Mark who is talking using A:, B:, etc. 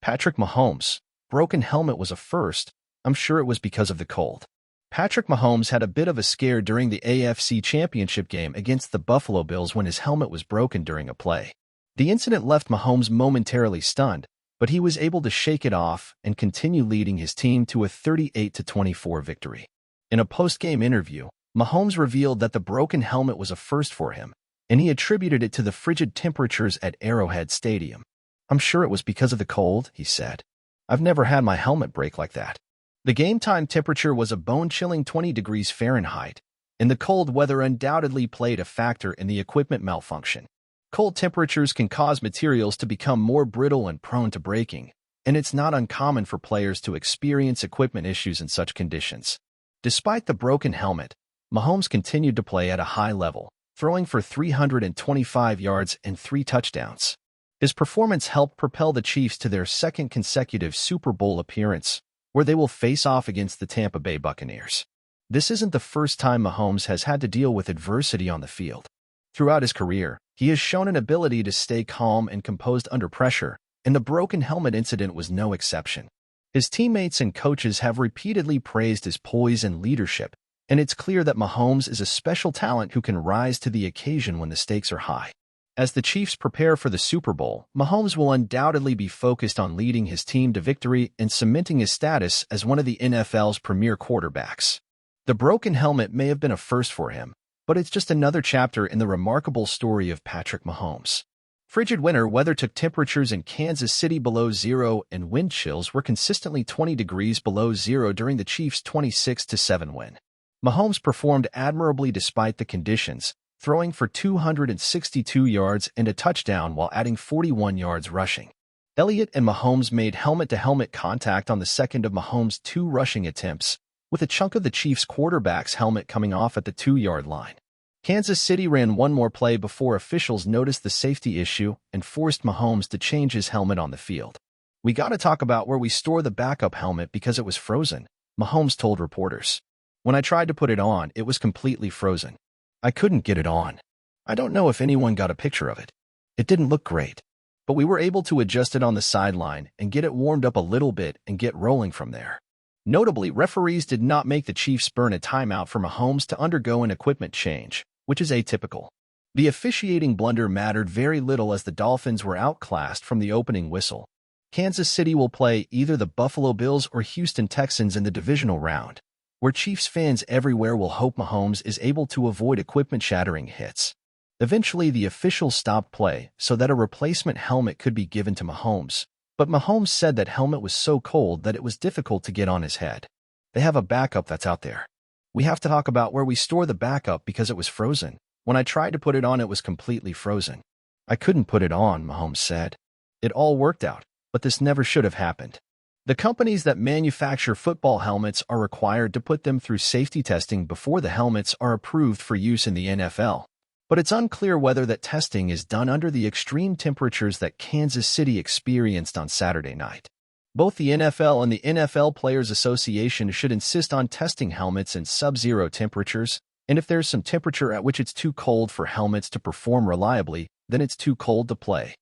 A: Patrick Mahomes' broken helmet was a first. I'm sure it was because of the cold. Patrick Mahomes had a bit of a scare during the AFC Championship game against the Buffalo Bills when his helmet was broken during a play. The incident left Mahomes momentarily stunned, but he was able to shake it off and continue leading his team to a 38-24 victory. In a post-game interview, Mahomes revealed that the broken helmet was a first for him, and he attributed it to the frigid temperatures at Arrowhead Stadium. "I'm sure it was because of the cold," he said. "I've never had my helmet break like that." The game-time temperature was a bone-chilling 20 degrees Fahrenheit, and the cold weather undoubtedly played a factor in the equipment malfunction. Cold temperatures can cause materials to become more brittle and prone to breaking, and it's not uncommon for players to experience equipment issues in such conditions. Despite the broken helmet, Mahomes continued to play at a high level, throwing for 325 yards and 3 touchdowns. His performance helped propel the Chiefs to their second consecutive Super Bowl appearance, where they will face off against the Tampa Bay Buccaneers. This isn't the first time Mahomes has had to deal with adversity on the field. Throughout his career, he has shown an ability to stay calm and composed under pressure, and the broken helmet incident was no exception. His teammates and coaches have repeatedly praised his poise and leadership, and it's clear that Mahomes is a special talent who can rise to the occasion when the stakes are high. As the Chiefs prepare for the Super Bowl, Mahomes will undoubtedly be focused on leading his team to victory and cementing his status as one of the NFL's premier quarterbacks. The broken helmet may have been a first for him, but it's just another chapter in the remarkable story of Patrick Mahomes. Frigid winter weather took temperatures in Kansas City below zero, and wind chills were consistently 20 degrees below zero during the Chiefs' 26-7 win. Mahomes performed admirably despite the conditions, throwing for 262 yards and a touchdown while adding 41 yards rushing. Elliott and Mahomes made helmet-to-helmet contact on the second of Mahomes' 2 rushing attempts, with a chunk of the Chiefs' quarterback's helmet coming off at the 2-yard line. Kansas City ran one more play before officials noticed the safety issue and forced Mahomes to change his helmet on the field. "We gotta talk about where we store the backup helmet because it was frozen," Mahomes told reporters. "When I tried to put it on, it was completely frozen. I couldn't get it on. I don't know if anyone got a picture of it. It didn't look great. But we were able to adjust it on the sideline and get it warmed up a little bit and get rolling from there." Notably, referees did not make the Chiefs burn a timeout for Mahomes to undergo an equipment change, which is atypical. The officiating blunder mattered very little as the Dolphins were outclassed from the opening whistle. Kansas City will play either the Buffalo Bills or Houston Texans in the divisional round, where Chiefs fans everywhere will hope Mahomes is able to avoid equipment-shattering hits. Eventually, the officials stopped play so that a replacement helmet could be given to Mahomes, but Mahomes said that helmet was so cold that it was difficult to get on his head. "They have a backup that's out there. We have to talk about where we store the backup because it was frozen. When I tried to put it on, it was completely frozen. I couldn't put it on," Mahomes said. "It all worked out, but this never should have happened." The companies that manufacture football helmets are required to put them through safety testing before the helmets are approved for use in the NFL. But it's unclear whether that testing is done under the extreme temperatures that Kansas City experienced on Saturday night. Both the NFL and the NFL Players Association should insist on testing helmets in sub-zero temperatures, and if there's some temperature at which it's too cold for helmets to perform reliably, then it's too cold to play.